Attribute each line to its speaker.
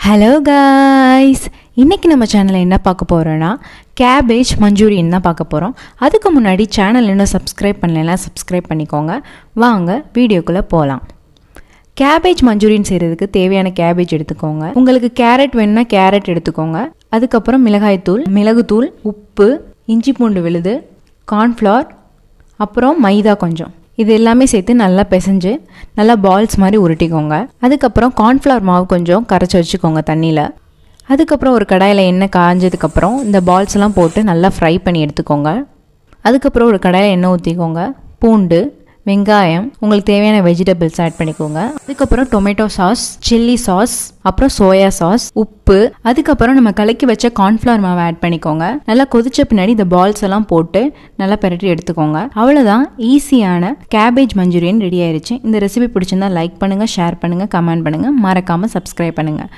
Speaker 1: Hello guys, இன்றைக்கி நம்ம சேனலில் என்ன பார்க்க போகிறோன்னா கேபேஜ் மஞ்சூரியன் தான் பார்க்க போகிறோம். அதுக்கு முன்னாடி சேனல் இன்னும் சப்ஸ்கிரைப் பண்ணலைன்னா சப்ஸ்கிரைப் பண்ணிக்கோங்க. வாங்க வீடியோக்குள்ளே போகலாம். கேபேஜ் மஞ்சூரியன் செய்கிறதுக்கு தேவையான கேபேஜ் எடுத்துக்கோங்க. உங்களுக்கு கேரட் வேணும்னா கேரட் எடுத்துக்கோங்க. அதுக்கப்புறம் மிளகாய்த்தூள், மிளகுத்தூள், உப்பு, இஞ்சி பூண்டு விழுது, கார்ன்ஃப்ளவர், அப்புறம் மைதா கொஞ்சம். இது எல்லாமே சேர்த்து நல்லா பிசைஞ்சு நல்லா பால்ஸ் மாதிரி உருட்டிக்கோங்க. அதுக்கப்புறம் கார்ன்ஃப்ளவர் மாவு கொஞ்சம் கரைச்சி வச்சுக்கோங்க தண்ணியில். அதுக்கப்புறம் ஒரு கடாயில் எண்ணெய் காஞ்சதுக்கப்புறம் இந்த பால்ஸ் எல்லாம் போட்டு நல்லா ஃப்ரை பண்ணி எடுத்துக்கோங்க. அதுக்கப்புறம் ஒரு கடாயில் எண்ணெய் ஊற்றிக்கோங்க. பூண்டு, வெங்காயம், உங்களுக்கு தேவையான வெஜிடபிள்ஸ் ஆட் பண்ணிக்கோங்க. அதுக்கப்புறம் டொமேட்டோ சாஸ், சில்லி சாஸ், அப்புறம் சோயா சாஸ், உப்பு, அதுக்கப்புறம் நம்ம கலக்கி வச்ச கார்ன்ஃப்ளவர் மாவை ஆட் பண்ணிக்கோங்க. நல்லா கொதிச்ச பின்னாடி இந்த பால்ஸ் எல்லாம் போட்டு நல்லா பரட்டி எடுத்துக்கோங்க. அவ்வளோதான், ஈஸியான கேபேஜ் மஞ்சூரியன் ரெடி ஆயிருச்சு. இந்த ரெசிபி பிடிச்சிருந்தா லைக் பண்ணுங்கள், ஷேர் பண்ணுங்கள், கமெண்ட் பண்ணுங்கள், மறக்காமல் சப்ஸ்கிரைப் பண்ணுங்கள்.